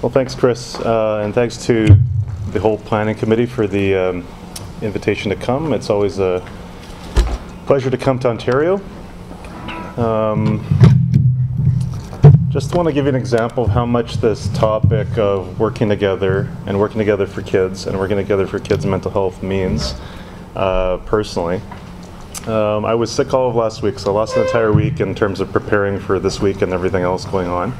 Well, thanks, Chris, and thanks to the whole planning committee for the invitation to come. It's always a pleasure to come to Ontario. Just want to give you an example of how much this topic of working together and working together for kids and working together for kids' mental health means personally. I was sick all of last week, so I lost an entire week in terms of preparing for this week and everything else going on.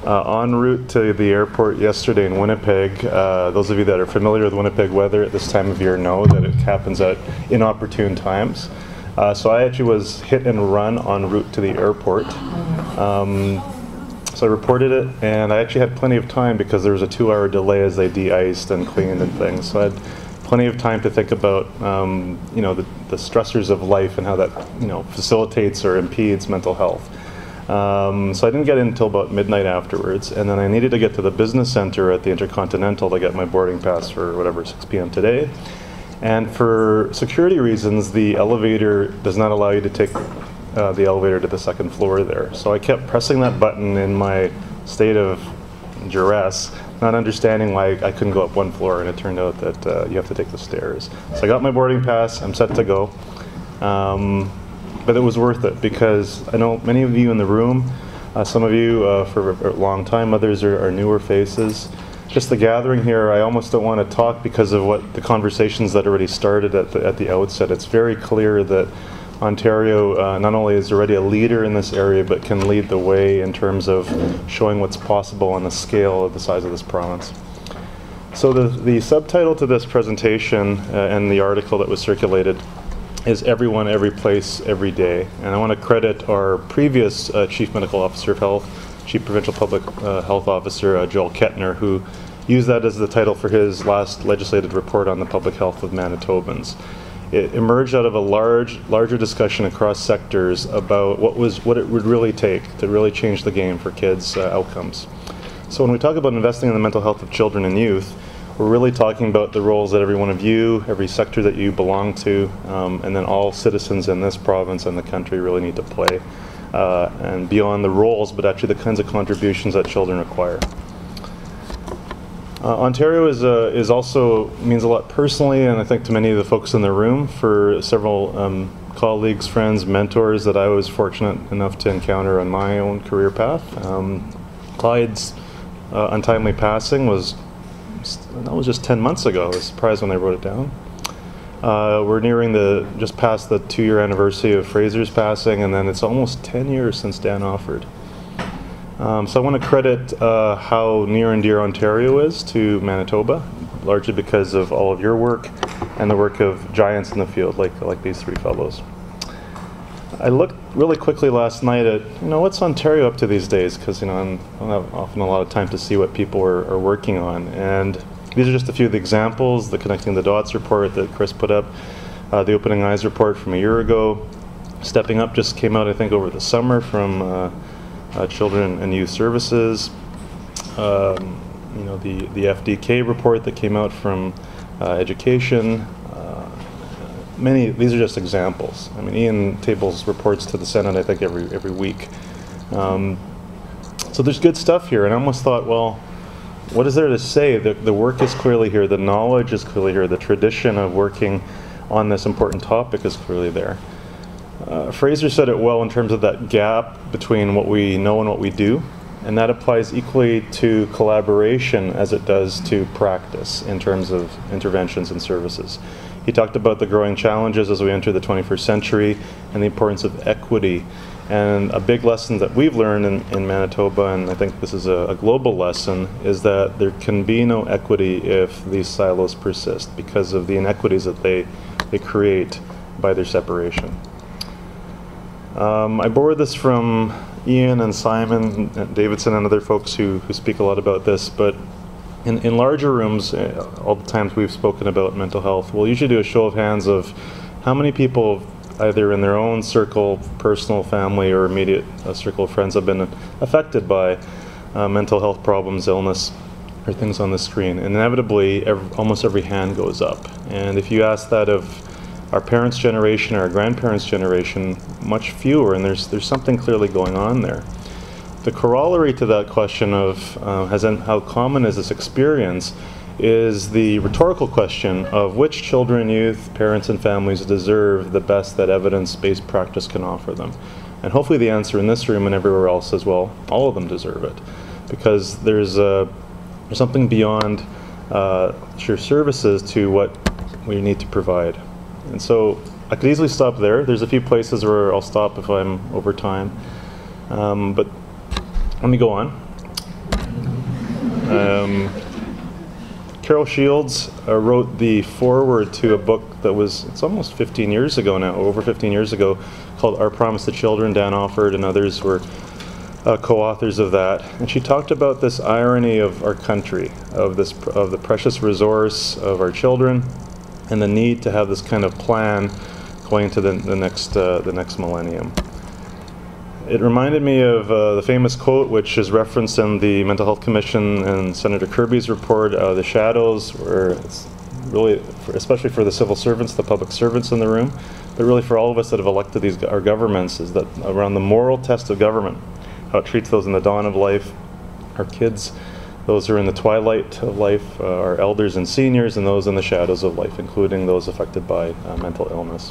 En route to the airport yesterday in Winnipeg, those of you that are familiar with Winnipeg weather at this time of year know that it happens at inopportune times. So I actually was hit and run en route to the airport. So I reported it, and I actually had plenty of time because there was a 2-hour delay as they de-iced and cleaned and things. So I had plenty of time to think about the stressors of life and how that facilitates or impedes mental health. So I didn't get in until about midnight afterwards, and then I needed to get to the business center at the Intercontinental to get my boarding pass for whatever, 6 p.m. today. And for security reasons, the elevator does not allow you to take the elevator to the second floor there. So I kept pressing that button in my state of duress, not understanding why I couldn't go up one floor, and it turned out that you have to take the stairs. So I got my boarding pass, I'm set to go. But it was worth it because I know many of you in the room, some of you for a long time, others are newer faces. Just the gathering here, I almost don't want to talk because of what the conversations that already started at the outset. It's very clear that Ontario not only is already a leader in this area, but can lead the way in terms of showing what's possible on the scale of the size of this province. So the subtitle to this presentation and the article that was circulated is Everyone, Every Place, Every Day. And I want to credit our previous Chief Medical Officer of Health, Chief Provincial Public Health Officer, Joel Kettner, who used that as the title for his last legislative report on the public health of Manitobans. It emerged out of a larger discussion across sectors about what it would really take to really change the game for kids' outcomes. So when we talk about investing in the mental health of children and youth, we're really talking about the roles that every one of you, every sector that you belong to, and then all citizens in this province and the country really need to play. And beyond the roles, but actually the kinds of contributions that children require. Ontario is also means a lot personally, and I think to many of the folks in the room, for several colleagues, friends, mentors that I was fortunate enough to encounter on my own career path. Clyde's untimely passing was just 10 months ago. I was surprised when I wrote it down. We're nearing just past the 2-year anniversary of Fraser's passing, and then it's almost 10 years since Dan Offord. So I want to credit how near and dear Ontario is to Manitoba, largely because of all of your work and the work of giants in the field like these 3 fellows. I looked really quickly last night at what's Ontario up to these days, because I don't have often a lot of time to see what people are working on, and these are just a few of the examples. The Connecting the Dots report that Chris put up, the Opening Eyes report from a year ago, Stepping Up just came out I think over the summer from Children and Youth Services, the FDK report that came out from Education. These are just examples. I mean, Ian tables reports to the Senate I think every week. So there's good stuff here, and I almost thought, well, what is there to say? The work is clearly here, the knowledge is clearly here, the tradition of working on this important topic is clearly there. Fraser said it well in terms of that gap between what we know and what we do, and that applies equally to collaboration as it does to practice in terms of interventions and services. He talked about the growing challenges as we enter the 21st century and the importance of equity. And a big lesson that we've learned in Manitoba, and I think this is a global lesson, is that there can be no equity if these silos persist because of the inequities that they create by their separation. I borrowed this from Ian and Simon and Davidson and other folks who speak a lot about this, but in larger rooms, all the times we've spoken about mental health, we'll usually do a show of hands of how many people, either in their own circle, personal, family, or immediate circle of friends, have been affected by mental health problems, illness, or things on the screen. And inevitably, almost every hand goes up. And if you ask that of our parents' generation or our grandparents' generation, much fewer, and there's something clearly going on there. the corollary to that question of how common is this experience is the rhetorical question of which children, youth, parents, and families deserve the best that evidence-based practice can offer them. And hopefully the answer in this room and everywhere else is, well, all of them deserve it. Because there's something beyond sheer services to what we need to provide. And so I could easily stop there. There's a few places where I'll stop if I'm over time. But let me go on. Carol Shields wrote the foreword to a book that it's almost 15 years ago now, over 15 years ago, called Our Promise to Children. Dan Offord and others were co-authors of that. And she talked about this irony of our country, of the precious resource of our children, and the need to have this kind of plan going to the next millennium. It reminded me of the famous quote, which is referenced in the Mental Health Commission and Senator Kirby's report, The Shadows, where it's really, especially for the civil servants, the public servants in the room, but really for all of us that have elected our governments, is that around the moral test of government, how it treats those in the dawn of life, our kids, those who are in the twilight of life, our elders and seniors, and those in the shadows of life, including those affected by mental illness.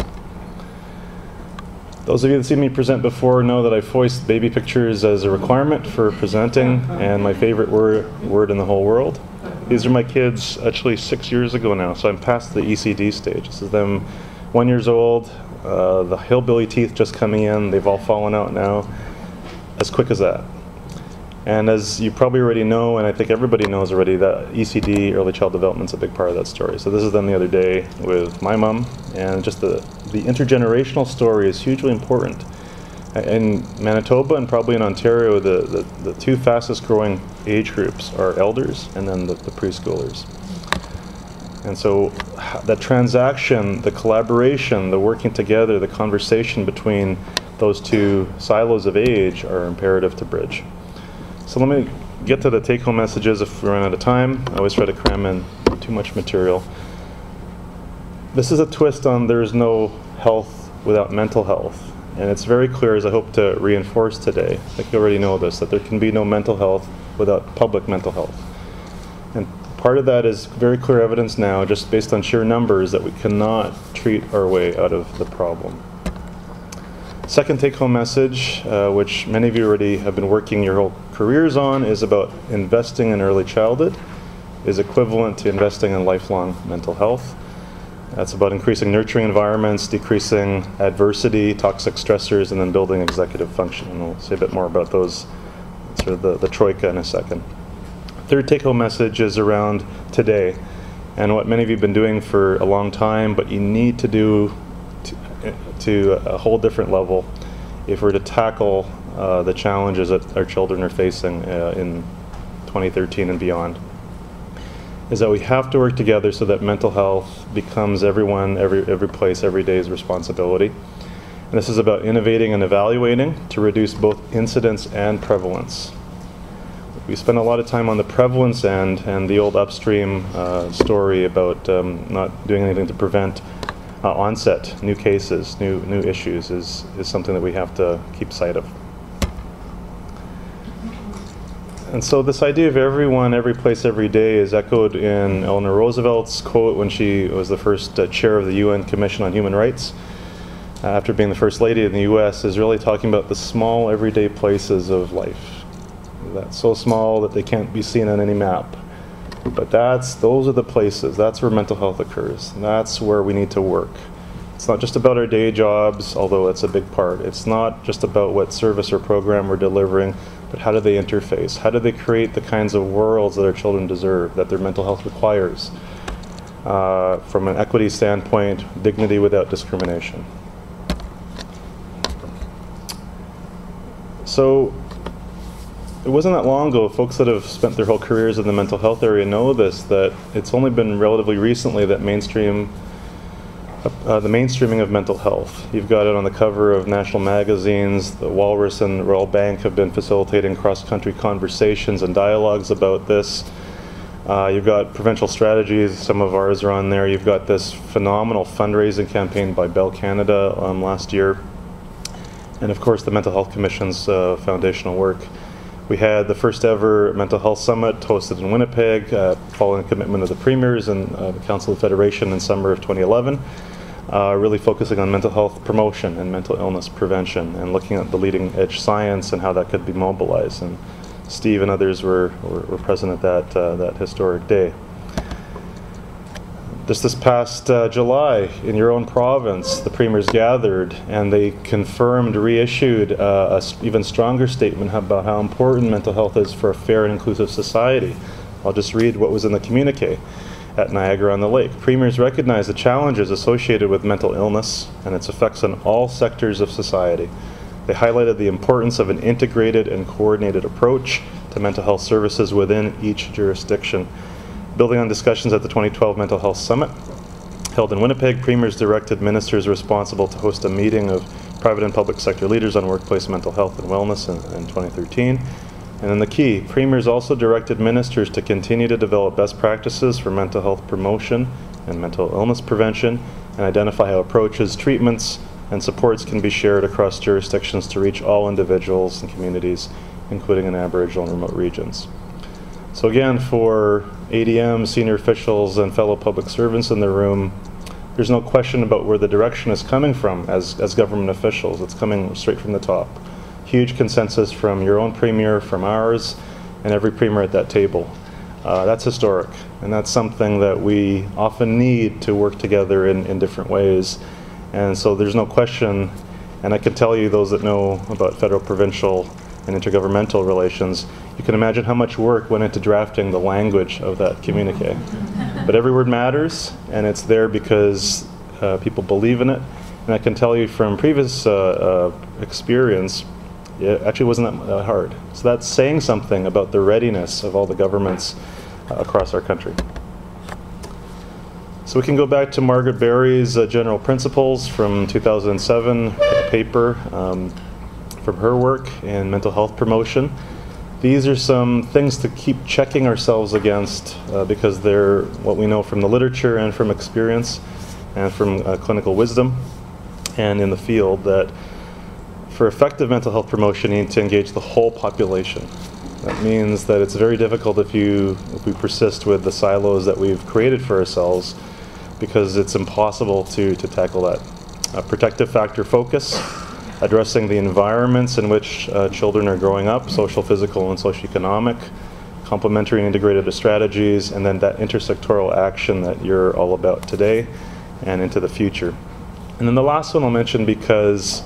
Those of you that see me present before know that I voiced baby pictures as a requirement for presenting, and my favorite word in the whole world. These are my kids actually 6 years ago now, so I'm past the ECD stage. This is them 1 year old, the hillbilly teeth just coming in, they've all fallen out now, as quick as that. And as you probably already know, and I think everybody knows already, that ECD, early child development, is a big part of that story. So this is them the other day with my mom, and just the intergenerational story is hugely important. In Manitoba and probably in Ontario, the two fastest growing age groups are elders and then the preschoolers. And so that transaction, the collaboration, the working together, the conversation between those two silos of age are imperative to bridge. So let me get to the take-home messages if we run out of time. I always try to cram in too much material. This is a twist on there's no health without mental health. And it's very clear, as I hope to reinforce today, I think you already know this, that there can be no mental health without public mental health. And part of that is very clear evidence now, just based on sheer numbers, that we cannot treat our way out of the problem. Second take-home message, which many of you already have been working your whole careers on, is about investing in early childhood is equivalent to investing in lifelong mental health. That's about increasing nurturing environments, decreasing adversity, toxic stressors, and then building executive function. And we'll say a bit more about those, sort of the troika in a second. Third take-home message is around today, and what many of you have been doing for a long time, but you need to do to a whole different level if we're to tackle the challenges that our children are facing in 2013 and beyond, is that we have to work together so that mental health becomes everyone, every place, every day's responsibility. And this is about innovating and evaluating to reduce both incidence and prevalence. We spend a lot of time on the prevalence end, and the old upstream story about not doing anything to prevent onset, new cases, new issues is something that we have to keep sight of. And so this idea of everyone, every place, every day is echoed in Eleanor Roosevelt's quote when she was the first chair of the UN Commission on Human Rights, after being the first lady in the US, is really talking about the small everyday places of life. That's so small that they can't be seen on any map. But those are the places, that's where mental health occurs. That's where we need to work. It's not just about our day jobs, although it's a big part. It's not just about what service or program we're delivering, but how do they interface? How do they create the kinds of worlds that our children deserve, that their mental health requires? From an equity standpoint, dignity without discrimination. So, it wasn't that long ago, folks that have spent their whole careers in the mental health area know this, that it's only been relatively recently that the mainstreaming of mental health. You've got it on the cover of national magazines. The Walrus and Royal Bank have been facilitating cross-country conversations and dialogues about this. You've got provincial strategies, some of ours are on there. You've got this phenomenal fundraising campaign by Bell Canada last year. And of course the Mental Health Commission's foundational work. We had the first ever mental health summit hosted in Winnipeg, following a commitment of the premiers and the Council of Federation in summer of 2011, really focusing on mental health promotion and mental illness prevention and looking at the leading edge science and how that could be mobilized. And Steve and others were present at that historic day. This past July, in your own province, the premiers gathered and they confirmed, reissued an even stronger statement about how important mental health is for a fair and inclusive society. I'll just read what was in the communique at Niagara-on-the-Lake. Premiers recognize the challenges associated with mental illness and its effects on all sectors of society. They highlighted the importance of an integrated and coordinated approach to mental health services within each jurisdiction. Building on discussions at the 2012 Mental Health Summit held in Winnipeg, premiers directed ministers responsible to host a meeting of private and public sector leaders on workplace mental health and wellness in 2013. And then the key, premiers also directed ministers to continue to develop best practices for mental health promotion and mental illness prevention and identify how approaches, treatments, and supports can be shared across jurisdictions to reach all individuals and communities, including in Aboriginal and remote regions. So again, for ADM, senior officials, and fellow public servants in the room, there's no question about where the direction is coming from as government officials. It's coming straight from the top. Huge consensus from your own premier, from ours, and every premier at that table. That's historic, and that's something that we often need to work together in different ways. And so there's no question, and I can tell you, those that know about federal, provincial, and intergovernmental relations, you can imagine how much work went into drafting the language of that communique. But every word matters, and it's there because people believe in it. And I can tell you from previous experience, it actually wasn't that hard. So that's saying something about the readiness of all the governments across our country. So we can go back to Margaret Berry's General Principles from 2007 paper from her work in mental health promotion. These are some things to keep checking ourselves against because they're what we know from the literature and from experience and from clinical wisdom and in the field, that for effective mental health promotion you need to engage the whole population. That means that it's very difficult if we persist with the silos that we've created for ourselves, because it's impossible to tackle that. Protective factor focus, addressing the environments in which children are growing up, social, physical, and socioeconomic, complementary and integrated strategies, and then that intersectoral action that you're all about today and into the future. And then the last one I'll mention, because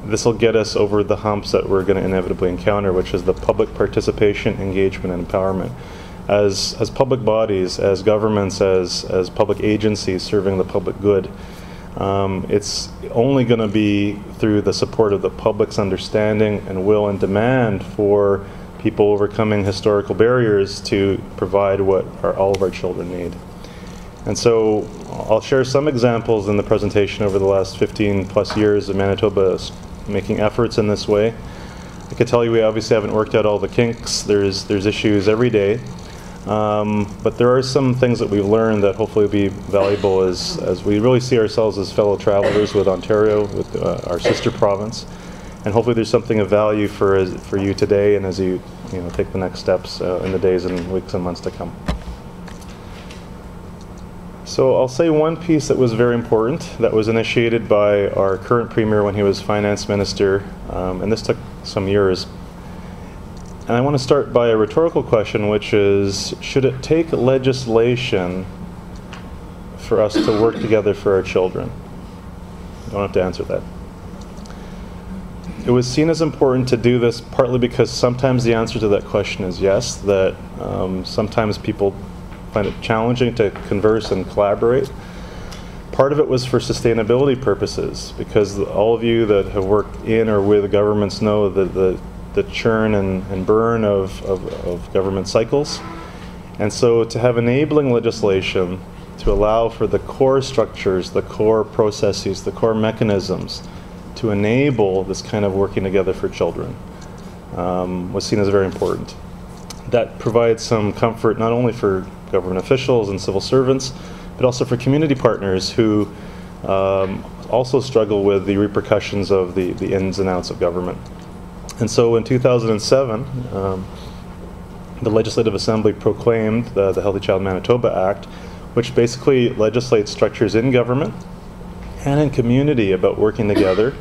this will get us over the humps that we're going to inevitably encounter, which is the public participation, engagement, and empowerment. As public bodies, as governments, as public agencies serving the public good, it's only going to be through the support of the public's understanding and will and demand for people overcoming historical barriers to provide what all of our children need. And so I'll share some examples in the presentation over the last 15 plus years of Manitoba making efforts in this way. I could tell you we obviously haven't worked out all the kinks. There's issues every day. But there are some things that we've learned that hopefully will be valuable as we really see ourselves as fellow travelers with Ontario, with our sister province. And hopefully there's something of value for you today and as you take the next steps in the days and weeks and months to come. So I'll say one piece that was very important, that was initiated by our current premier when he was finance minister, and this took some years. And I want to start by a rhetorical question, which is, should it take legislation for us to work together for our children? You don't have to answer that. It was seen as important to do this partly because sometimes the answer to that question is yes, that sometimes people find it challenging to converse and collaborate. Part of it was for sustainability purposes, because all of you that have worked in or with governments know that the churn and burn of government cycles. And so to have enabling legislation to allow for the core structures, the core processes, the core mechanisms to enable this kind of working together for children was seen as very important. That provides some comfort not only for government officials and civil servants, but also for community partners who also struggle with the repercussions of the ins and outs of government. And so in 2007, the Legislative Assembly proclaimed the Healthy Child Manitoba Act, which basically legislates structures in government and in community about working together,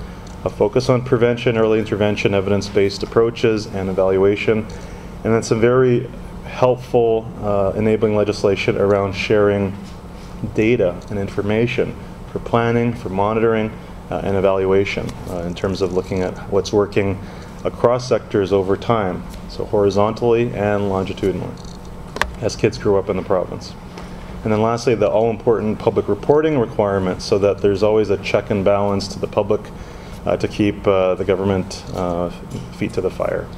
a focus on prevention, early intervention, evidence-based approaches, and evaluation, and then some very helpful enabling legislation around sharing data and information for planning, for monitoring, and evaluation in terms of looking at what's working across sectors over time, so horizontally and longitudinally, as kids grow up in the province. And then lastly, the all-important public reporting requirement, so that there's always a check and balance to the public to keep the government feet to the fire.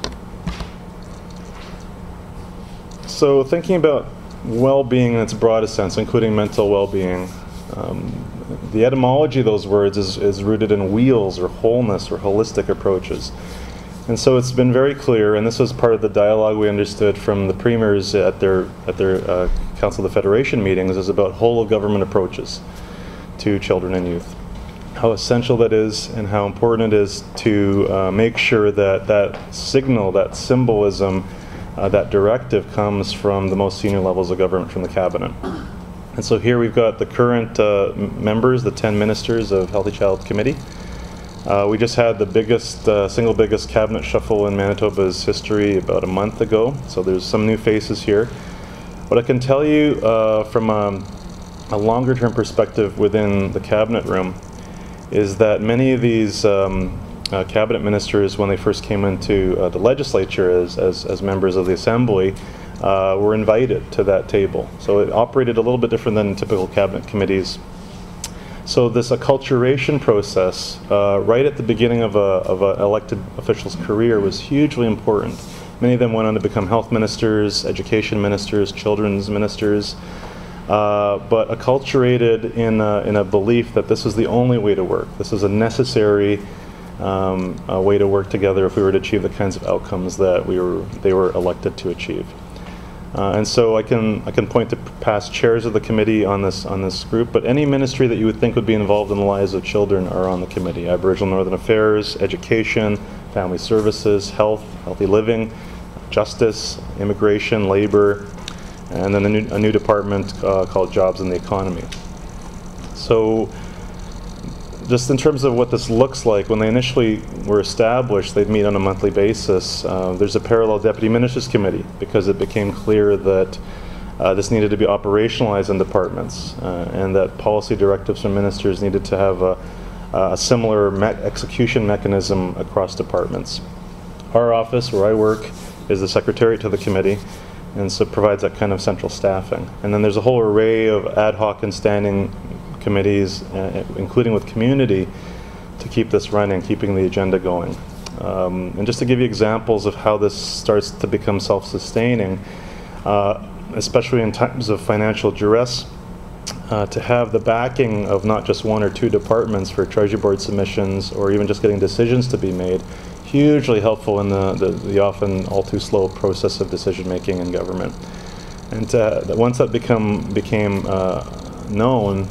So thinking about well-being in its broadest sense, including mental well-being, the etymology of those words is rooted in wheels or wholeness or holistic approaches. And so it's been very clear, and this was part of the dialogue we understood from the premiers at their Council of the Federation meetings, is about whole-of-government approaches to children and youth. How essential that is and how important it is to make sure that that signal, that symbolism, that directive comes from the most senior levels of government, from the cabinet. And so here we've got the current members, the 10 ministers of Healthy Child Committee. We just had the biggest, single biggest cabinet shuffle in Manitoba's history about a month ago, so there's some new faces here. What I can tell you from a longer term perspective within the cabinet room is that many of these cabinet ministers, when they first came into the legislature as members of the assembly, were invited to that table. So it operated a little bit different than typical cabinet committees. So this acculturation process, right at the beginning of an elected official's career, was hugely important. Many of them went on to become health ministers, education ministers, children's ministers, but acculturated in a belief that this was the only way to work. This is a necessary way to work together if we were to achieve the kinds of outcomes that they were elected to achieve. And so I can point to past chairs of the committee on this group, but any ministry that you would think would be involved in the lives of children are on the committee. Aboriginal Northern Affairs, Education, Family Services, Health, Healthy Living, Justice, Immigration, Labor, and then a new department called Jobs and the Economy. So just in terms of what this looks like, when they initially were established, they'd meet on a monthly basis. There's a parallel Deputy Ministers Committee because it became clear that this needed to be operationalized in departments and that policy directives from ministers needed to have a similar execution mechanism across departments. Our office, where I work, is the secretariat to the committee, and so provides that kind of central staffing. And then there's a whole array of ad hoc and standing committees, including with community, to keep this running, keeping the agenda going. And just to give you examples of how this starts to become self-sustaining, especially in times of financial duress, to have the backing of not just one or two departments for Treasury Board submissions or even just getting decisions to be made, hugely helpful in the often all too slow process of decision making in government. And once that became known,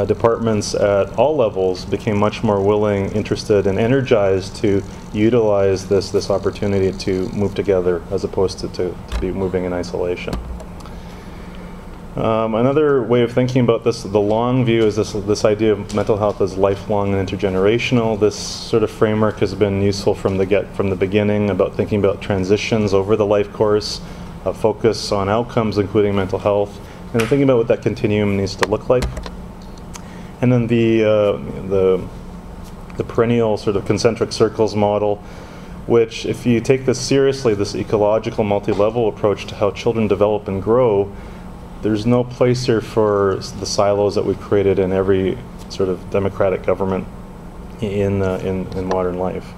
departments at all levels became much more willing, interested, and energized to utilize this opportunity to move together as opposed to be moving in isolation. Another way of thinking about this, the long view, is this idea of mental health as lifelong and intergenerational. This sort of framework has been useful from the beginning about thinking about transitions over the life course, a focus on outcomes including mental health, and thinking about what that continuum needs to look like. And then the perennial sort of concentric circles model, which, if you take this seriously, this ecological multi-level approach to how children develop and grow, there's no place here for the silos that we've created in every sort of democratic government in modern life.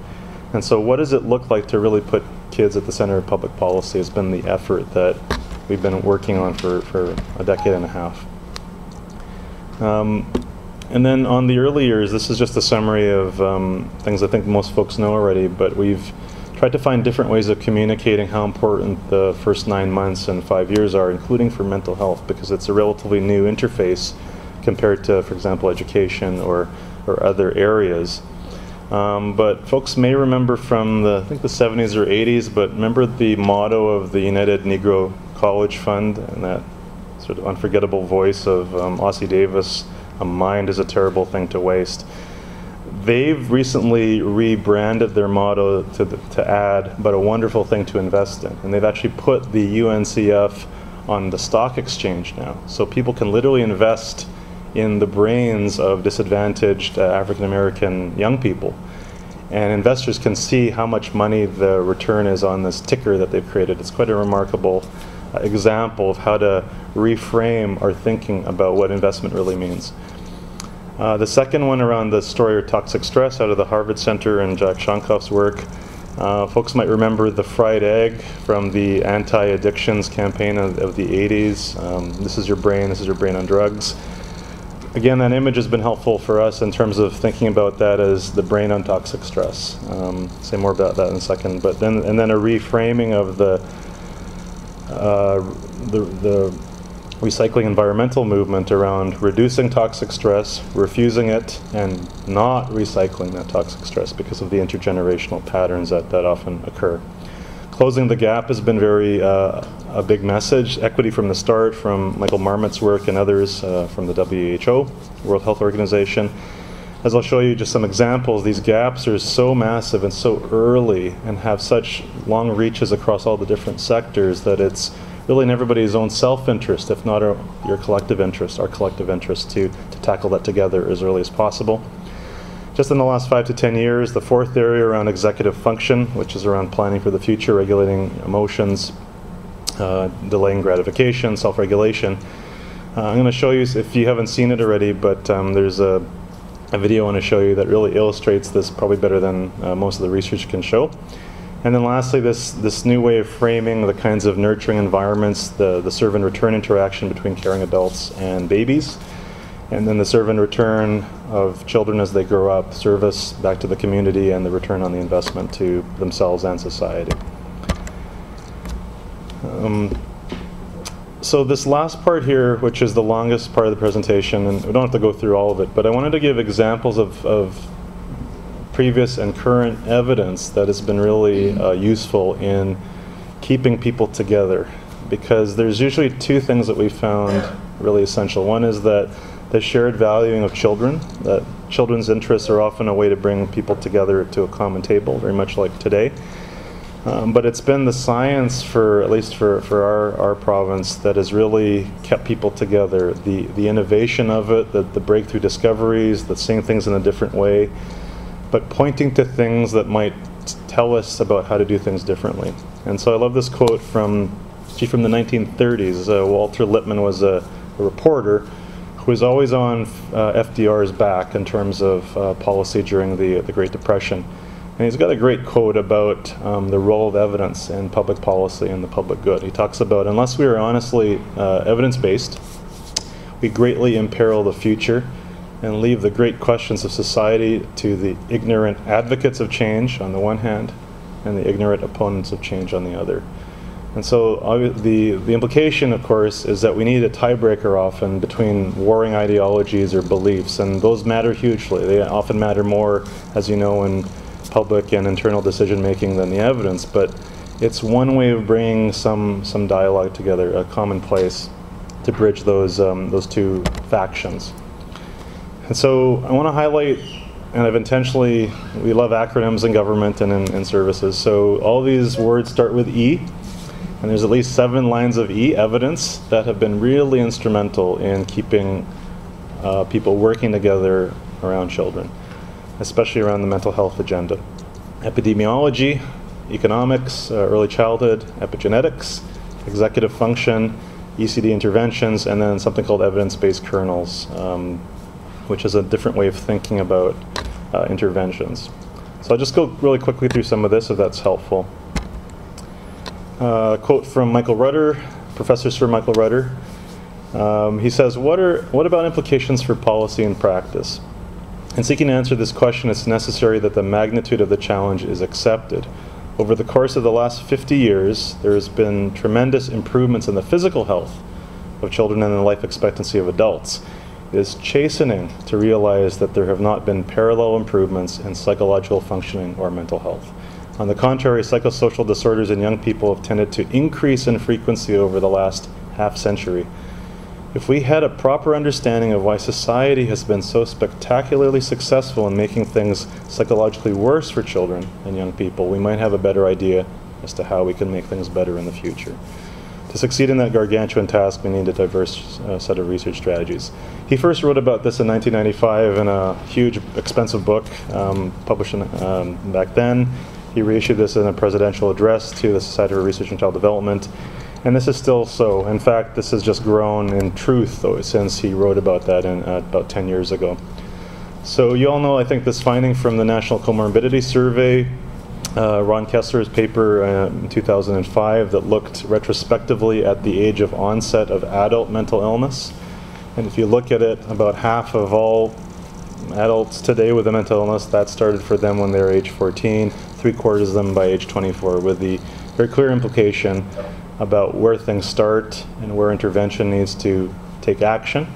And so what does it look like to really put kids at the center of public policy has been the effort that we've been working on for a decade and a half. And then on the early years, this is just a summary of things I think most folks know already, but we've tried to find different ways of communicating how important the first 9 months and 5 years are, including for mental health, because it's a relatively new interface compared to, for example, education or other areas. But folks may remember from I think the 70s or 80s, but remember the motto of the United Negro College Fund and that sort of unforgettable voice of Ossie Davis, "A mind is a terrible thing to waste." They've recently rebranded their motto to add, "but a wonderful thing to invest in." And they've actually put the UNCF on the stock exchange now. So people can literally invest in the brains of disadvantaged African American young people. And investors can see how much money the return is on this ticker that they've created. It's quite a remarkable example of how to reframe our thinking about what investment really means. The second one around the story of toxic stress out of the Harvard Center and Jack Shonkoff's work. Folks might remember the fried egg from the anti-addictions campaign of the 80s. This is your brain on drugs. Again, that image has been helpful for us in terms of thinking about that as the brain on toxic stress. Say more about that in a second. But then a reframing of the recycling environmental movement around reducing toxic stress, refusing it, and not recycling that toxic stress because of the intergenerational patterns that often occur. Closing the gap has been a big message. Equity from the start, from Michael Marmot's work and others from the WHO, World Health Organization. As I'll show you just some examples, these gaps are so massive and so early and have such long reaches across all the different sectors that it's really in everybody's own self-interest, if not your collective interest, our collective interest, to tackle that together as early as possible. Just in the last 5 to 10 years, the fourth area around executive function, which is around planning for the future, regulating emotions, delaying gratification, self-regulation. I'm going to show you, if you haven't seen it already, but there's a video I want to show you that really illustrates this probably better than most of the research can show. And then lastly, this new way of framing the kinds of nurturing environments, the serve and return interaction between caring adults and babies, and then the serve and return of children as they grow up, service back to the community, and the return on the investment to themselves and society. So this last part here, which is the longest part of the presentation, and we don't have to go through all of it, but I wanted to give examples of previous and current evidence that has been really useful in keeping people together, because there's usually two things that we found really essential. One is that the shared valuing of children, that children's interests are often a way to bring people together to a common table, very much like today. But it's been the science, at least for our province, that has really kept people together. The innovation of it, the breakthrough discoveries, the seeing things in a different way, but pointing to things that might tell us about how to do things differently. And so I love this quote from the 1930s. Walter Lippmann was a reporter who was always on FDR's back in terms of policy during the Great Depression. And he's got a great quote about the role of evidence in public policy and the public good. He talks about, unless we are honestly evidence-based, we greatly imperil the future and leave the great questions of society to the ignorant advocates of change on the one hand and the ignorant opponents of change on the other. And so the implication, of course, is that we need a tiebreaker often between warring ideologies or beliefs, and those matter hugely. They often matter more, as you know, in public and internal decision making than the evidence, but it's one way of bringing some dialogue together, a common place to bridge those two factions. And so I want to highlight, and I've intentionally, we love acronyms in government and in services, so all these words start with E, and there's at least 7 lines of E, evidence, that have been really instrumental in keeping people working together around children, especially around the mental health agenda. Epidemiology, economics, early childhood, epigenetics, executive function, ECD interventions, and then something called evidence-based kernels, which is a different way of thinking about interventions. So I'll just go really quickly through some of this if that's helpful. A quote from Michael Rudder, Professor Sir Michael Rudder. He says, what about implications for policy and practice? In seeking to answer this question, it's necessary that the magnitude of the challenge is accepted. Over the course of the last 50 years, there has been tremendous improvements in the physical health of children and the life expectancy of adults. is chastening to realize that there have not been parallel improvements in psychological functioning or mental health. On the contrary, psychosocial disorders in young people have tended to increase in frequency over the last half-century. If we had a proper understanding of why society has been so spectacularly successful in making things psychologically worse for children and young people, we might have a better idea as to how we can make things better in the future. To succeed in that gargantuan task, we need a diverse set of research strategies. He first wrote about this in 1995 in a huge, expensive book published back then. He reissued this in a presidential address to the Society for Research and Child Development. And this is still so. In fact, this has just grown in truth since he wrote about that about 10 years ago. So you all know, I think, this finding from the National Comorbidity Survey, Ron Kessler's paper in 2005 that looked retrospectively at the age of onset of adult mental illness. And if you look at it, about half of all adults today with a mental illness, that started for them when they were age 14, 3/4 of them by age 24, with the very clear implication about where things start and where intervention needs to take action.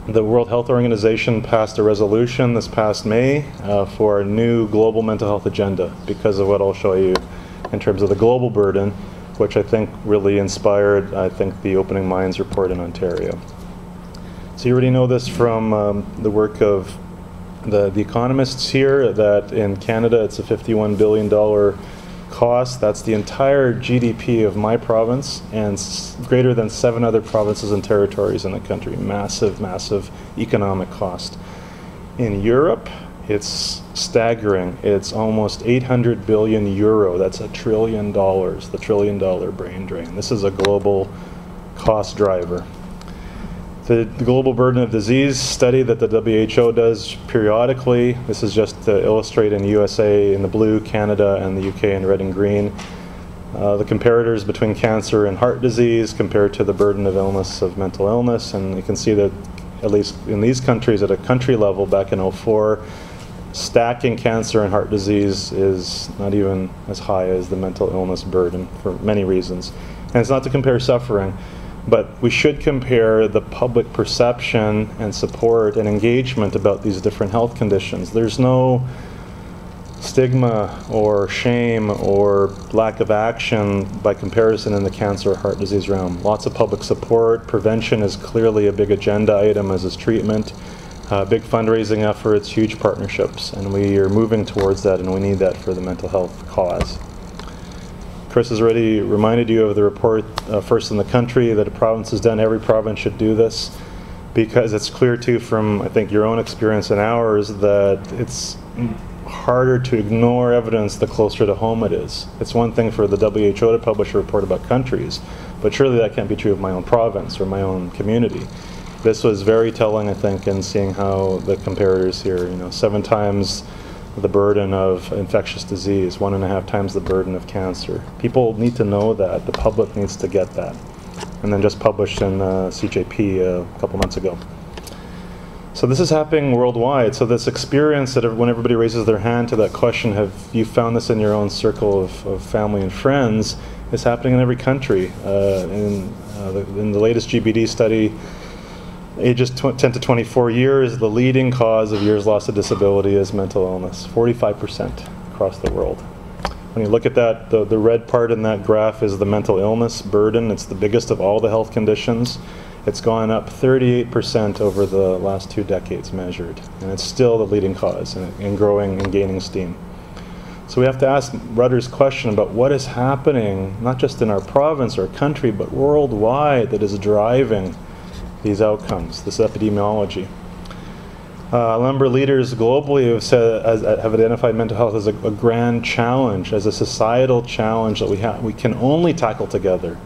The World Health Organization passed a resolution this past May for a new global mental health agenda because of what I'll show you in terms of the global burden, which I think really inspired, the Opening Minds report in Ontario. So you already know this from the work of the economists here, that in Canada it's a $51 billion cost. That's the entire GDP of my province and greater than 7 other provinces and territories in the country. Massive, massive economic cost. In Europe, it's staggering. It's almost 800 billion euro. That's $1 trillion, the $1 trillion brain drain. This is a global cost driver. The global burden of disease study that the WHO does periodically, this is just to illustrate in USA in the blue, Canada and the UK in red and green, the comparators between cancer and heart disease compared to the burden of illness of mental illness. And you can see that at least in these countries at a country level back in 2004, stacking cancer and heart disease is not even as high as the mental illness burden for many reasons. And it's not to compare suffering, but we should compare the public perception and support and engagement about these different health conditions. There's no stigma or shame or lack of action by comparison in the cancer or heart disease realm. Lots of public support. Prevention is clearly a big agenda item, as is treatment. Big fundraising efforts, huge partnerships, and we are moving towards that, and we need that for the mental health cause. Chris has already reminded you of the report, First in the Country, that a province has done. Every province should do this, because it's clear too from, I think, your own experience and ours that it's harder to ignore evidence the closer to home it is. It's one thing for the WHO to publish a report about countries, but surely that can't be true of my own province or my own community. This was very telling, I think, in seeing how the comparators here, 7 times the burden of infectious disease, 1.5 times the burden of cancer. People need to know that. The public needs to get that. And then just published in CJP a couple months ago. So this is happening worldwide. So this experience that when everybody raises their hand to that question, have you found this in your own circle of family and friends, is happening in every country. In the latest GBD study, ages 10 to 24 years, the leading cause of years lost to disability is mental illness, 45% across the world. When you look at that, the red part in that graph is the mental illness burden. It's the biggest of all the health conditions. It's gone up 38% over the last 2 decades measured, and it's still the leading cause and growing and gaining steam. So we have to ask Rutter's question about what is happening, not just in our province or country, but worldwide, that is driving these outcomes, this epidemiology. A number of leaders globally have identified mental health as a grand challenge, as a societal challenge that we can only tackle together,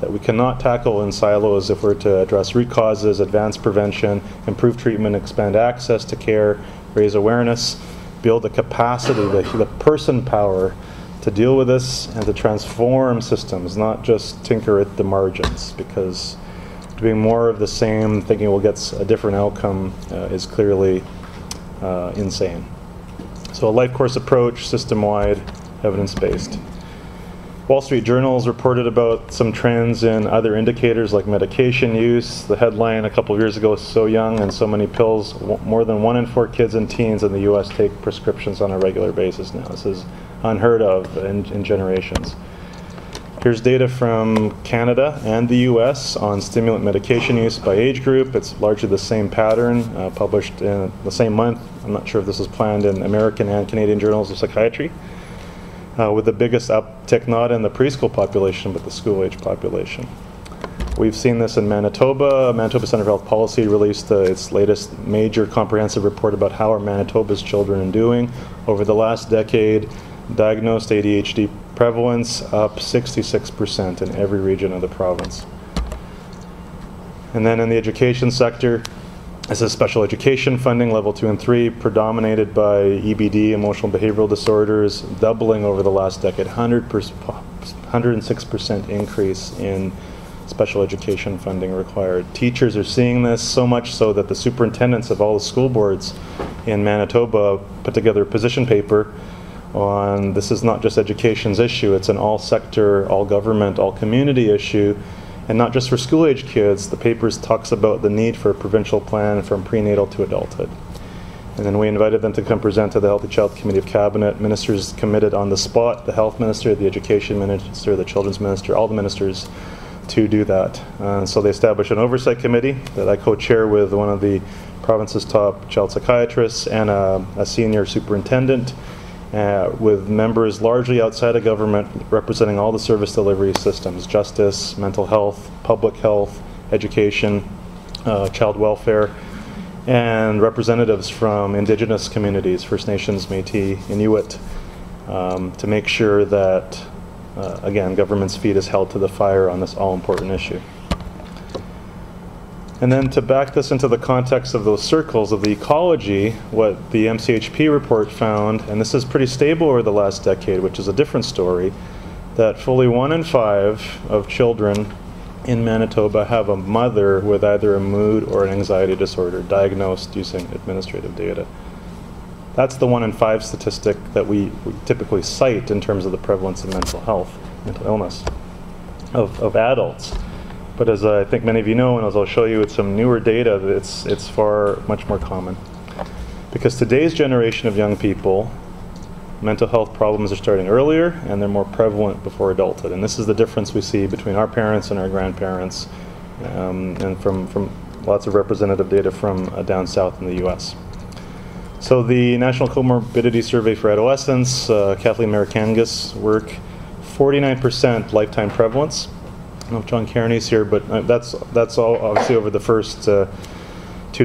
that we cannot tackle in silos if we're to address root causes, advance prevention, improve treatment, expand access to care, raise awareness, build the capacity, the person power to deal with this and to transform systems, not just tinker at the margins, because doing more of the same, thinking we'll get a different outcome is clearly insane. So a life course approach, system-wide, evidence-based. Wall Street Journal's reported about some trends in other indicators like medication use. The headline a couple of years ago was "So young and so many pills." More than 1 in 4 kids and teens in the U.S. take prescriptions on a regular basis now. This is unheard of in generations. Here's data from Canada and the U.S. on stimulant medication use by age group. It's largely the same pattern, published in the same month. I'm not sure if this was planned in American and Canadian journals of psychiatry. With the biggest uptick not in the preschool population, but the school-age population. We've seen this in Manitoba. Manitoba Center for Health Policy released its latest major comprehensive report about how are Manitoba's children are doing. Over the last decade, diagnosed ADHD prevalence up 66% in every region of the province. And then in the education sector, this is special education funding, level 2 and 3, predominated by EBD, emotional behavioral disorders, doubling over the last decade, 106% increase in special education funding required. Teachers are seeing this so much so that the superintendents of all the school boards in Manitoba put together a position paper on this is not just education's issue, it's an all sector, all government, all community issue. And not just for school-age kids, the paper talks about the need for a provincial plan from prenatal to adulthood. And then we invited them to come present to the Healthy Child Committee of Cabinet. Ministers committed on the spot, the health minister, the education minister, the children's minister, all the ministers to do that. So they established an oversight committee that I co-chair with one of the province's top child psychiatrists and a senior superintendent. With members largely outside of government representing all the service delivery systems, justice, mental health, public health, education, child welfare, and representatives from Indigenous communities, First Nations, Métis, Inuit, to make sure that, again, government's feet is held to the fire on this all-important issue. And then to back this into the context of those circles of the ecology, what the MCHP report found, and this is pretty stable over the last decade, which is a different story, that fully 1 in 5 of children in Manitoba have a mother with either a mood or an anxiety disorder diagnosed using administrative data. That's the 1 in 5 statistic that we typically cite in terms of the prevalence of mental health, mental illness of adults. But as I think many of you know, and as I'll show you with some newer data, it's far much more common. Because today's generation of young people, mental health problems are starting earlier and they're more prevalent before adulthood. And this is the difference we see between our parents and our grandparents, and from lots of representative data from down south in the US. So the National Comorbidity Survey for Adolescents, Kathleen Marikangas' work, 49% lifetime prevalence. I don't know if John Kearney's here, but that's all obviously over the first 2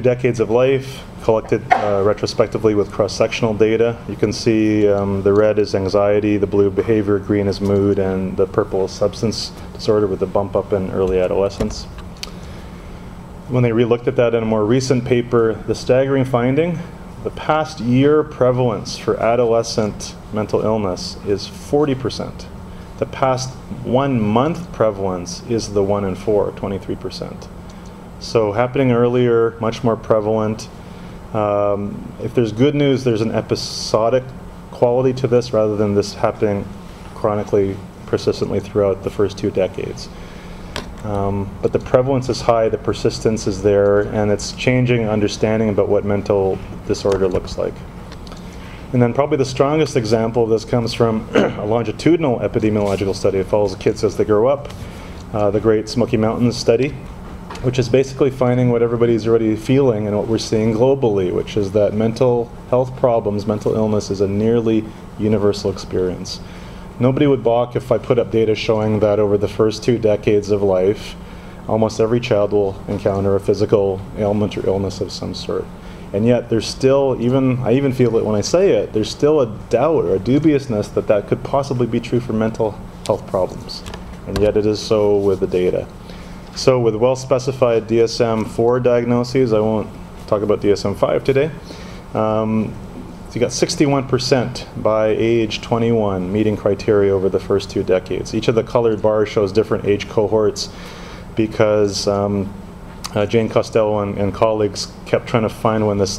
decades of life, collected retrospectively with cross-sectional data. You can see the red is anxiety, the blue behavior, green is mood, and the purple is substance disorder with the bump up in early adolescence. When they re-looked at that in a more recent paper, the staggering finding, the past year prevalence for adolescent mental illness is 40%. The past 1 month prevalence is the 1 in 4, 23%. So happening earlier, much more prevalent. If there's good news, there's an episodic quality to this rather than this happening chronically, persistently throughout the first 2 decades. But the prevalence is high, the persistence is there, and it's changing understanding about what mental disorder looks like. And then probably the strongest example of this comes from a longitudinal epidemiological study. It follows the kids as they grow up, the Great Smoky Mountains study, which is basically finding what everybody's already feeling and what we're seeing globally, which is that mental health problems, mental illness is a nearly universal experience. Nobody would balk if I put up data showing that over the first 2 decades of life, almost every child will encounter a physical ailment or illness of some sort. And yet there's still, I even feel it when I say it, there's still a doubt or a dubiousness that that could possibly be true for mental health problems. And yet it is so with the data. So with well-specified DSM-4 diagnoses, I won't talk about DSM-5 today, so you got 61% by age 21 meeting criteria over the first 2 decades. Each of the colored bars shows different age cohorts because Jane Costello and colleagues kept trying to find when this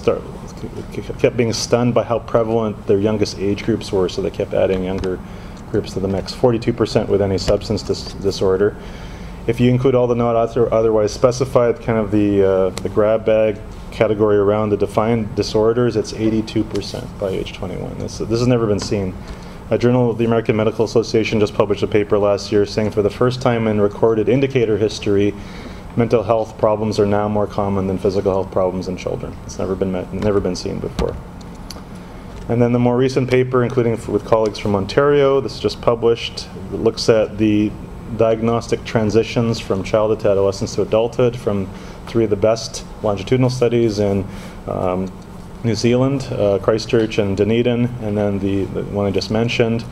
kept being stunned by how prevalent their youngest age groups were, so they kept adding younger groups to the mix, 42% with any substance disorder. If you include all the not otherwise specified, kind of the grab bag category around the defined disorders, it's 82% by age 21. This has never been seen. A Journal of the American Medical Association just published a paper last year saying for the first time in recorded indicator history, mental health problems are now more common than physical health problems in children. It's never been seen before. And then the more recent paper, including with colleagues from Ontario, this is just published, looks at the diagnostic transitions from childhood to adolescence to adulthood from 3 of the best longitudinal studies in New Zealand, Christchurch and Dunedin, and then the one I just mentioned.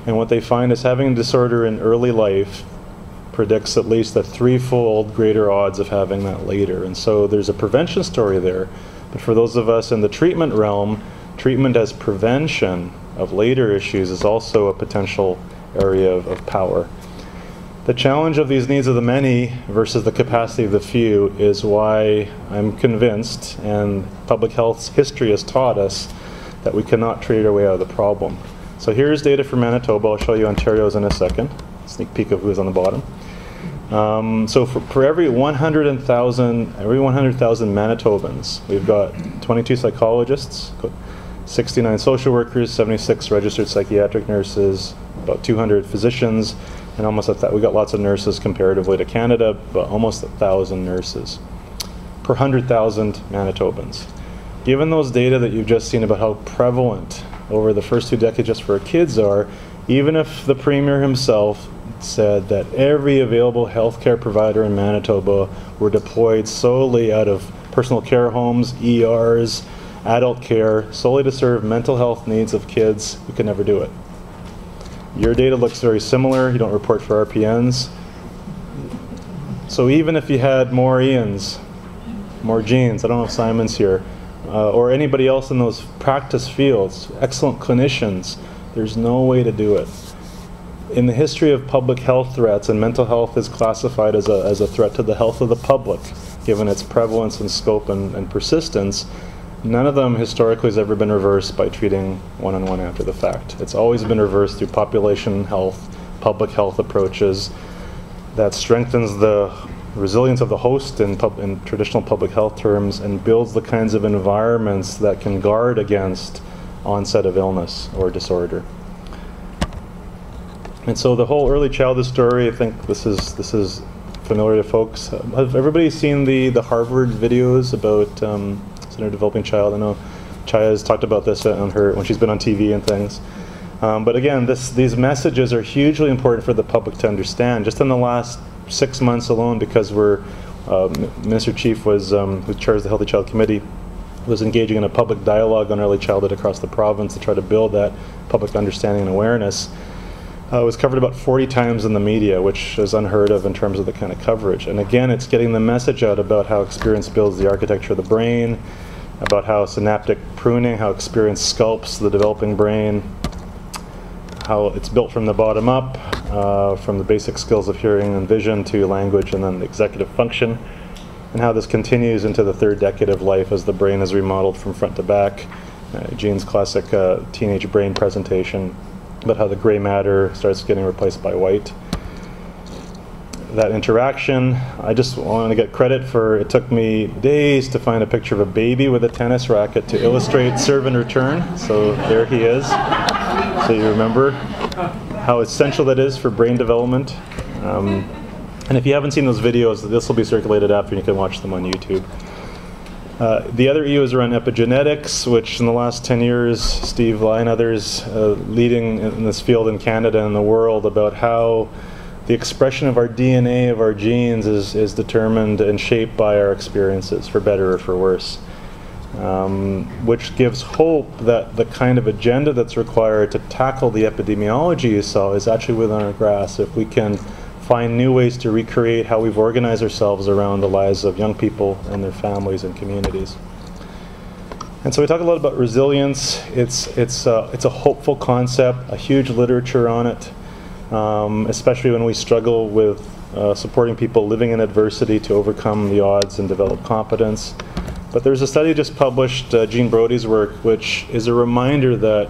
And what they find is having a disorder in early life predicts at least a 3-fold greater odds of having that later. And so there's a prevention story there. But for those of us in the treatment realm, treatment as prevention of later issues is also a potential area of power. The challenge of these needs of the many versus the capacity of the few is why I'm convinced, and public health's history has taught us, that we cannot trade our way out of the problem. So here's data for Manitoba. I'll show you Ontario's in a second. Sneak peek of who's on the bottom. So for every 100,000 Manitobans, we've got 22 psychologists, 69 social workers, 76 registered psychiatric nurses, about 200 physicians, and almost we got lots of nurses comparatively to Canada, but almost 1,000 nurses per 100,000 Manitobans. Given those data that you've just seen about how prevalent over the first 2 decades just for our kids are, even if the Premier himself said that every available healthcare provider in Manitoba were deployed solely out of personal care homes, ERs, adult care, solely to serve mental health needs of kids, we could never do it. Your data looks very similar. You don't report for RPNs. So even if you had more Ians, more Jeans, I don't know if Simon's here, or anybody else in those practice fields, excellent clinicians, there's no way to do it. In the history of public health threats, and mental health is classified as a threat to the health of the public, given its prevalence and scope and persistence, none of them historically has ever been reversed by treating one-on-one after the fact. It's always been reversed through population health, public health approaches that strengthens the resilience of the host in traditional public health terms and builds the kinds of environments that can guard against onset of illness or disorder. And so the whole early childhood story, I think this is familiar to folks. Have everybody seen the Harvard videos about Center Developing Child? I know Chaya has talked about this when she's been on TV and things. But again, these messages are hugely important for the public to understand. Just in the last 6 months alone, because Minister Chief who chairs the Healthy Child Committee, was engaging in a public dialogue on early childhood across the province to try to build that public understanding and awareness. It was covered about 40 times in the media, which is unheard of in terms of the kind of coverage. And again, it's getting the message out about how experience builds the architecture of the brain, about how synaptic pruning, how experience sculpts the developing brain, how it's built from the bottom up, from the basic skills of hearing and vision to language and then the executive function, and how this continues into the 3rd decade of life as the brain is remodeled from front to back. Jean's classic teenage brain presentation, but how the gray matter starts getting replaced by white. That interaction, I just want to get credit for, it took me days to find a picture of a baby with a tennis racket to illustrate serve and return. So there he is. So you remember how essential that is for brain development. And if you haven't seen those videos, this will be circulated after, and you can watch them on YouTube. The other EU is around epigenetics, which in the last 10 years, Steve Lai and others leading in this field in Canada and the world about how the expression of our DNA, of our genes, is determined and shaped by our experiences, for better or for worse. Which gives hope that the kind of agenda that's required to tackle the epidemiology you saw is actually within our grasp. If we can find new ways to recreate how we've organized ourselves around the lives of young people and their families and communities. And so we talk a lot about resilience. It's a hopeful concept, a huge literature on it, especially when we struggle with supporting people living in adversity to overcome the odds and develop competence. But there's a study just published, Jean Brody's work, which is a reminder that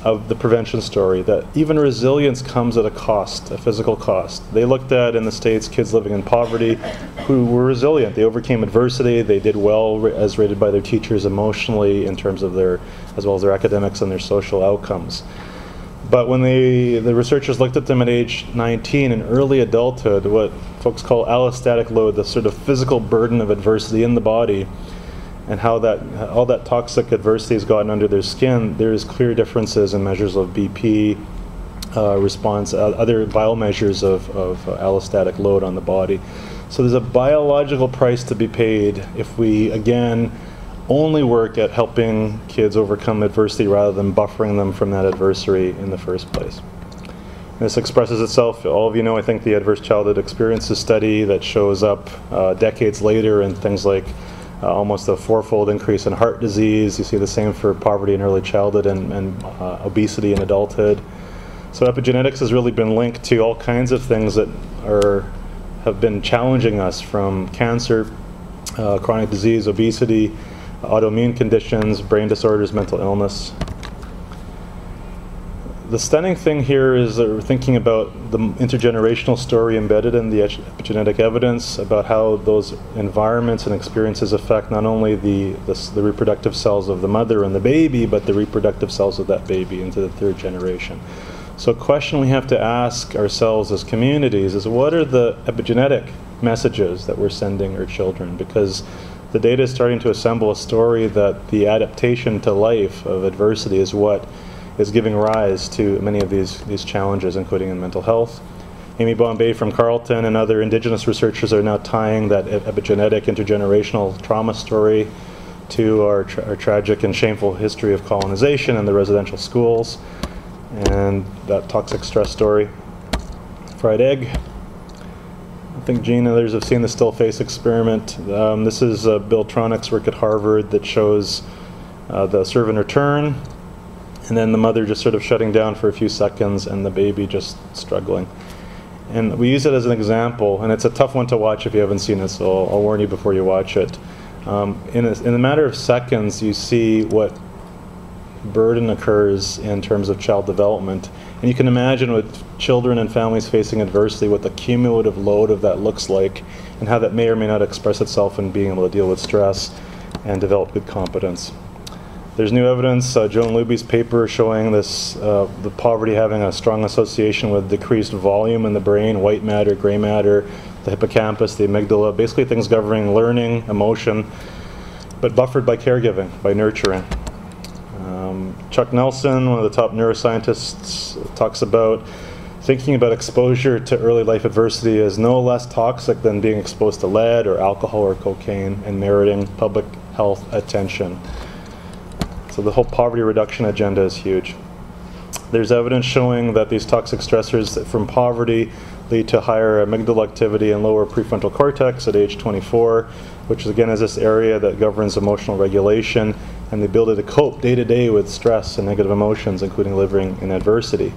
of the prevention story, that even resilience comes at a cost, a physical cost. They looked at, in the States, kids living in poverty who were resilient. They overcame adversity. They did well as rated by their teachers emotionally in terms of their, as well as their academics and their social outcomes. But when the researchers looked at them at age 19 in early adulthood, what folks call allostatic load, the sort of physical burden of adversity in the body, and how that all that toxic adversity has gotten under their skin, there is clear differences in measures of BP response, other biomeasures of allostatic load on the body. So there's a biological price to be paid if we, again, only work at helping kids overcome adversity rather than buffering them from that adversary in the first place. And this expresses itself, all of you know, I think, the Adverse Childhood Experiences study that shows up decades later in things like almost a fourfold increase in heart disease. You see the same for poverty in early childhood and obesity in adulthood. So epigenetics has really been linked to all kinds of things that have been challenging us, from cancer, chronic disease, obesity, autoimmune conditions, brain disorders, mental illness. The stunning thing here is that we're thinking about the intergenerational story embedded in the epigenetic evidence about how those environments and experiences affect not only the reproductive cells of the mother and the baby, but the reproductive cells of that baby into the third generation. So a question we have to ask ourselves as communities is, what are the epigenetic messages that we're sending our children? Because the data is starting to assemble a story that the adaptation to life of adversity is what is giving rise to many of these challenges, including in mental health. Amy Bombay from Carleton and other Indigenous researchers are now tying that epigenetic intergenerational trauma story to our tragic and shameful history of colonization and the residential schools, and that toxic stress story. Fried egg. I think Gene and others have seen the still face experiment. This is Bill Tronick's work at Harvard that shows the serve and return, and then the mother just sort of shutting down for a few seconds and the baby just struggling. And we use it as an example, and it's a tough one to watch if you haven't seen it, so I'll warn you before you watch it. In a matter of seconds, you see what burden occurs in terms of child development. And you can imagine with children and families facing adversity what the cumulative load of that looks like, and how that may or may not express itself in being able to deal with stress and develop good competence. There's new evidence, Joan Luby's paper showing this, the poverty having a strong association with decreased volume in the brain, white matter, gray matter, the hippocampus, the amygdala, basically things governing learning, emotion, but buffered by caregiving, by nurturing. Chuck Nelson, one of the top neuroscientists, talks about thinking about exposure to early life adversity as no less toxic than being exposed to lead or alcohol or cocaine, and meriting public health attention. So the whole poverty reduction agenda is huge. There's evidence showing that these toxic stressors from poverty lead to higher amygdala activity and lower prefrontal cortex at age 24, which again is this area that governs emotional regulation and the ability to cope day to day with stress and negative emotions, including living in adversity.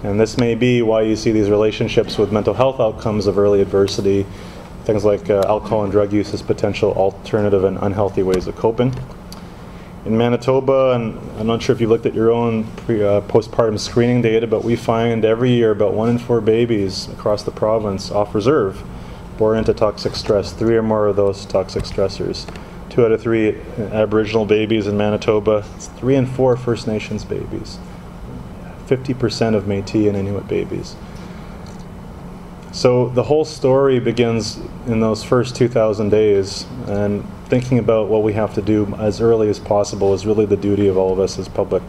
And this may be why you see these relationships with mental health outcomes of early adversity, things like alcohol and drug use as potential alternative and unhealthy ways of coping. In Manitoba, and I'm not sure if you looked at your own postpartum screening data, but we find every year about 1 in 4 babies across the province off reserve born into toxic stress, 3 or more of those toxic stressors. 2 out of 3 Aboriginal babies in Manitoba. It's 3 in 4 First Nations babies. 50% of Métis and Inuit babies. So the whole story begins in those first 2,000 days, and thinking about what we have to do as early as possible is really the duty of all of us as public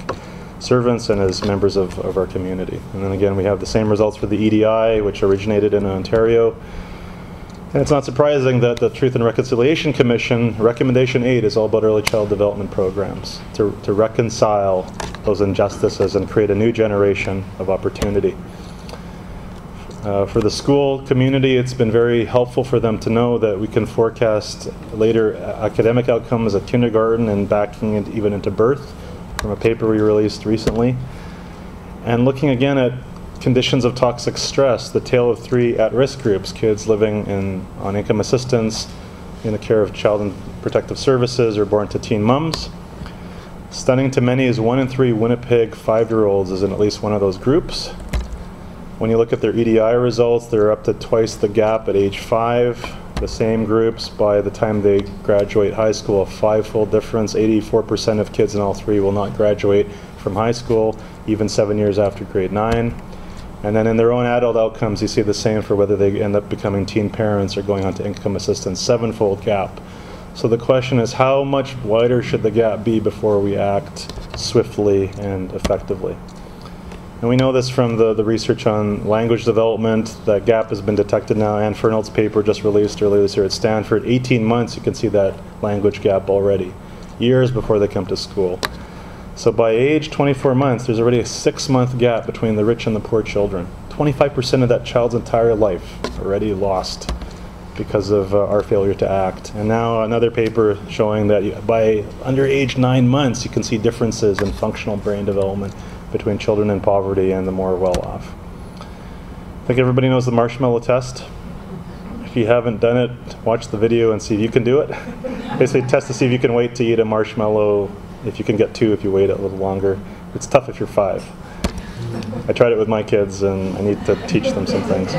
servants and as members of our community. And then again, we have the same results for the EDI, which originated in Ontario. And it's not surprising that the Truth and Reconciliation Commission, Recommendation 8, is all about early child development programs to reconcile those injustices and create a new generation of opportunity. For the school community, it's been very helpful for them to know that we can forecast later academic outcomes at kindergarten and backing it even into birth from a paper we released recently. And looking again at conditions of toxic stress, the tale of 3 at-risk groups, kids living on income assistance, in the care of child and protective services, or born to teen moms. Stunning to many is 1 in 3 Winnipeg 5-year-olds is in at least one of those groups. When you look at their EDI results, they're up to twice the gap at age 5. The same groups, by the time they graduate high school, a 5-fold difference. 84% of kids in all 3 will not graduate from high school, even 7 years after grade 9. And then in their own adult outcomes, you see the same for whether they end up becoming teen parents or going on to income assistance, 7-fold gap. So the question is, how much wider should the gap be before we act swiftly and effectively? And we know this from the research on language development. That gap has been detected now. Anne Fernald's paper just released earlier this year at Stanford. 18 months, you can see that language gap already, years before they come to school. So by age 24 months, there's already a 6-month gap between the rich and the poor children. 25% of that child's entire life already lost because of our failure to act. And now another paper showing that by under age 9 months, you can see differences in functional brain development between children in poverty and the more well-off. I think everybody knows the marshmallow test. If you haven't done it, watch the video and see if you can do it. Basically test to see if you can wait to eat a marshmallow, if you can get 2 if you wait a little longer. It's tough if you're 5. I tried it with my kids and I need to teach them some things.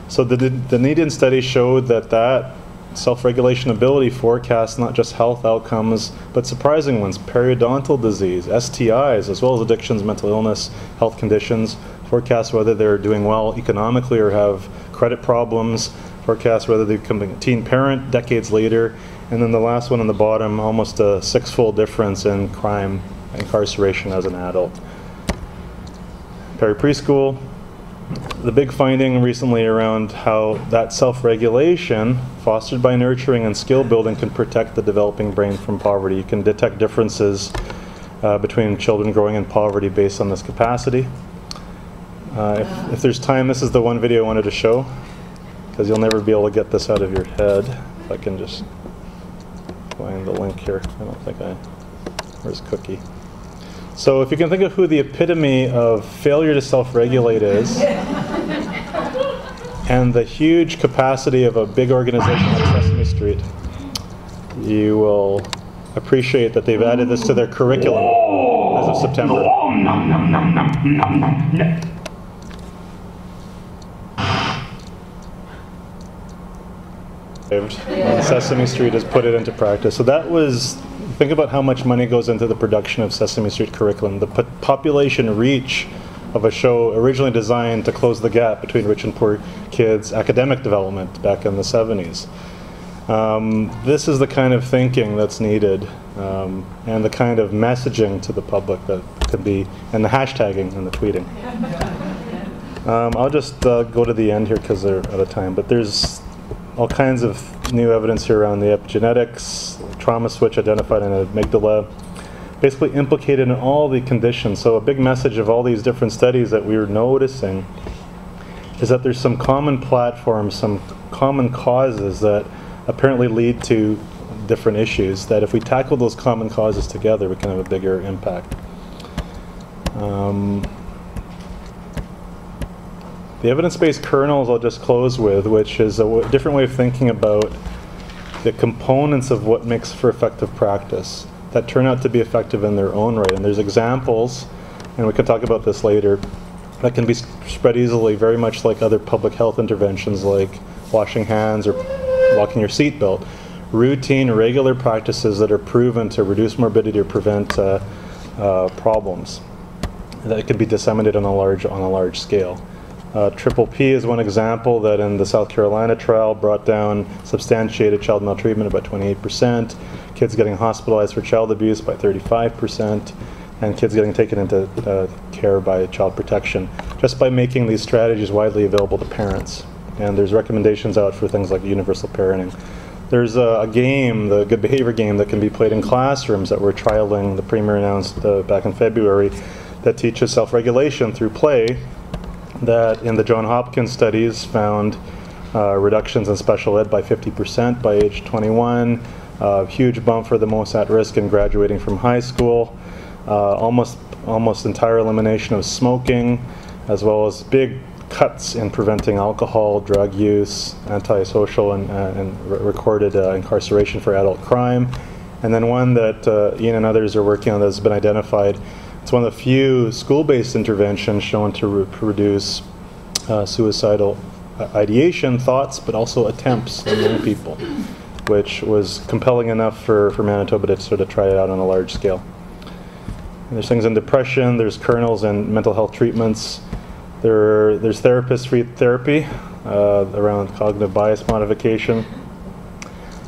So the Dunedin study showed that self-regulation ability forecasts not just health outcomes, but surprising ones: periodontal disease, STIs, as well as addictions, mental illness, health conditions. Forecasts whether they're doing well economically or have credit problems. Forecasts whether they become a teen parent decades later. And then the last one on the bottom, almost a 6-fold difference in crime, incarceration as an adult. Preschool. The big finding recently around how that self-regulation, fostered by nurturing and skill building, can protect the developing brain from poverty. You can detect differences between children growing in poverty based on this capacity. If there's time, this is the one video I wanted to show, because you'll never be able to get this out of your head. If I can just find the link here. I don't think where's Cookie? So if you can think of who the epitome of failure to self-regulate is, and the huge capacity of a big organization like Sesame Street, you will appreciate that they've added this to their curriculum as of September. And Sesame Street has put it into practice. So that was, think about how much money goes into the production of Sesame Street curriculum. The population reach of a show originally designed to close the gap between rich and poor kids' academic development back in the 70s. This is the kind of thinking that's needed, and the kind of messaging to the public that could be, and the hashtagging and the tweeting. I'll just go to the end here because they're out of time, but there's all kinds of new evidence here around the epigenetics, trauma switch identified in the amygdala, basically implicated in all the conditions. So a big message of all these different studies that we were noticing is that there's some common platforms, some common causes that apparently lead to different issues, that if we tackle those common causes together, we can have a bigger impact. The evidence-based kernels I'll just close with, which is a different way of thinking about the components of what makes for effective practice that turn out to be effective in their own right. And there's examples, and we can talk about this later, that can be spread easily, very much like other public health interventions like washing hands or locking your seatbelt. Routine, regular practices that are proven to reduce morbidity or prevent problems that could be disseminated on a large scale. Triple P is one example that in the South Carolina trial brought down substantiated child maltreatment by 28%, kids getting hospitalized for child abuse by 35%, and kids getting taken into care by child protection, just by making these strategies widely available to parents. And there's recommendations out for things like universal parenting. There's a game, the good behavior game, that can be played in classrooms that we're trialing, the Premier announced back in February, that teaches self-regulation through play, that in the Johns Hopkins studies found reductions in special ed by 50% by age 21, huge bump for the most at risk in graduating from high school, almost entire elimination of smoking, as well as big cuts in preventing alcohol, drug use, antisocial and recorded incarceration for adult crime, And then one that Ian and others are working on that's been identified. It's one of the few school-based interventions shown to reduce suicidal ideation, thoughts, but also attempts in young people, which was compelling enough for Manitoba to sort of try it out on a large scale. And there's things in depression, there's kernels and mental health treatments, there's therapist-free therapy around cognitive bias modification.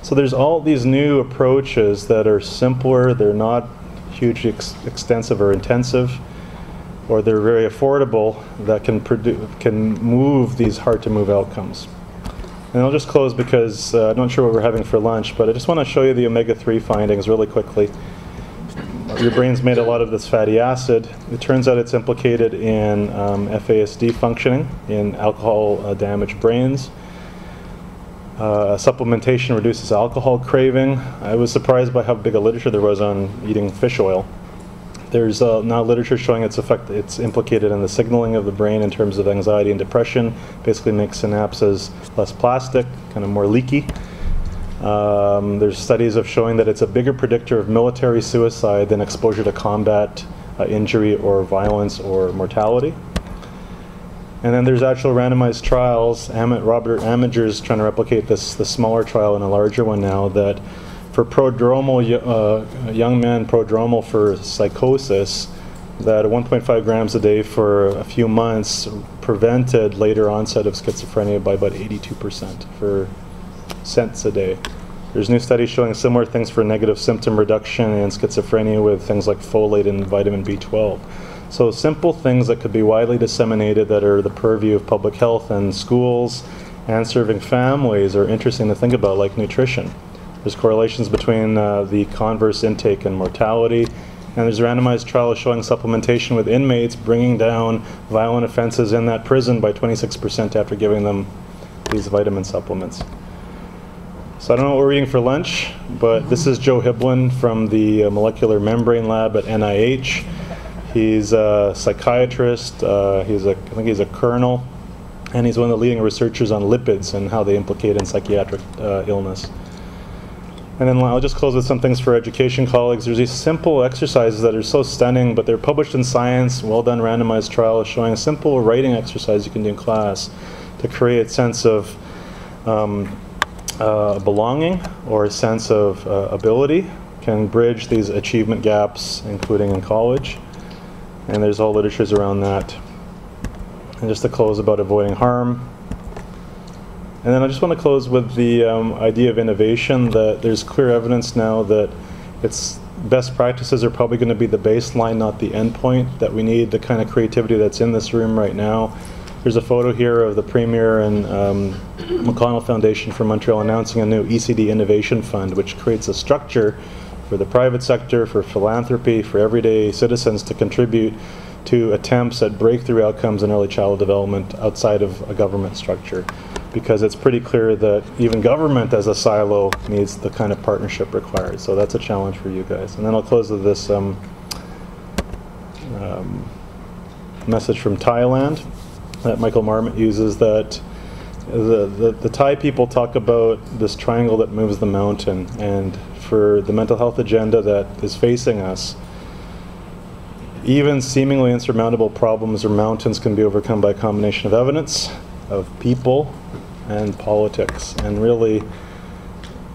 So there's all these new approaches that are simpler, they're not hugely extensive or intensive, or they're very affordable, that can move these hard-to-move outcomes. And I'll just close because I'm not sure what we're having for lunch, but I just want to show you the omega-3 findings really quickly. Your brain's made a lot of this fatty acid. It turns out it's implicated in FASD functioning, in alcohol-damaged brains. Supplementation reduces alcohol craving. I was surprised by how big a literature there was on eating fish oil. There's now literature showing it's implicated in the signaling of the brain in terms of anxiety and depression, basically makes synapses less plastic, kind of more leaky. There's studies of showing that it's a bigger predictor of military suicide than exposure to combat injury or violence or mortality. And then there's actual randomized trials. Robert Amager's trying to replicate the smaller trial and a larger one now, that for prodromal, young men prodromal for psychosis, that 1.5 grams a day for a few months prevented later onset of schizophrenia by about 82% for cents a day. There's new studies showing similar things for negative symptom reduction in schizophrenia with things like folate and vitamin B12. So simple things that could be widely disseminated that are the purview of public health and schools and serving families are interesting to think about, like nutrition. There's correlations between the converse intake and mortality, and there's randomized trials showing supplementation with inmates bringing down violent offenses in that prison by 26% after giving them these vitamin supplements. So I don't know what we're eating for lunch, but this is Joe Hiblin from the Molecular Membrane Lab at NIH. He's a psychiatrist, I think he's a colonel, and he's one of the leading researchers on lipids and how they implicate in psychiatric illness. And then I'll just close with some things for education colleagues. There's these simple exercises that are so stunning, but they're published in Science, well-done randomized trials showing a simple writing exercise you can do in class to create a sense of belonging or a sense of ability, can bridge these achievement gaps, including in college. And there's all literatures around that. And just to close about avoiding harm. And then I just want to close with the idea of innovation, that there's clear evidence now that best practices are probably going to be the baseline, not the endpoint, that we need the kind of creativity that's in this room right now. There's a photo here of the Premier and McConnell Foundation for Montreal announcing a new ECD Innovation Fund, which creates a structure for the private sector, for philanthropy, for everyday citizens to contribute to attempts at breakthrough outcomes in early childhood development outside of a government structure. Because it's pretty clear that even government as a silo needs the kind of partnership required. So that's a challenge for you guys. And then I'll close with this message from Thailand that Michael Marmot uses, that the Thai people talk about this triangle that moves the mountain, and for the mental health agenda that is facing us, even seemingly insurmountable problems or mountains can be overcome by a combination of evidence, of people, and politics. And really,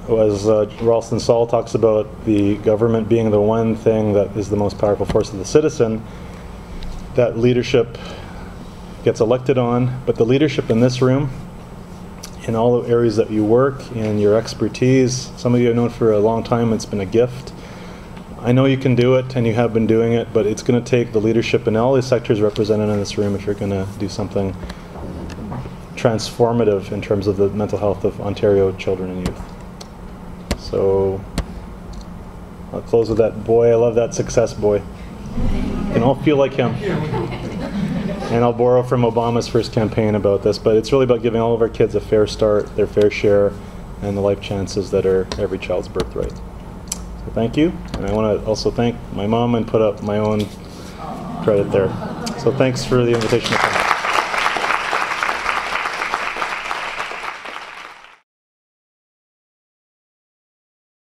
as Ralston Saul talks about the government being the one thing that is the most powerful force of the citizen, that leadership gets elected on, but the leadership in this room, in all the areas that you work, in your expertise, some of you have known for a long time, it's been a gift. I know you can do it, and you have been doing it, but it's going to take the leadership in all these sectors represented in this room if you're going to do something transformative in terms of the mental health of Ontario children and youth. So I'll close with that boy. I love that success boy. You can all feel like him. And I'll borrow from Obama's first campaign about this, but it's really about giving all of our kids a fair start, their fair share, and the life chances that are every child's birthright. So thank you, and I want to also thank my mom and put up my own credit there. So thanks for the invitation to come.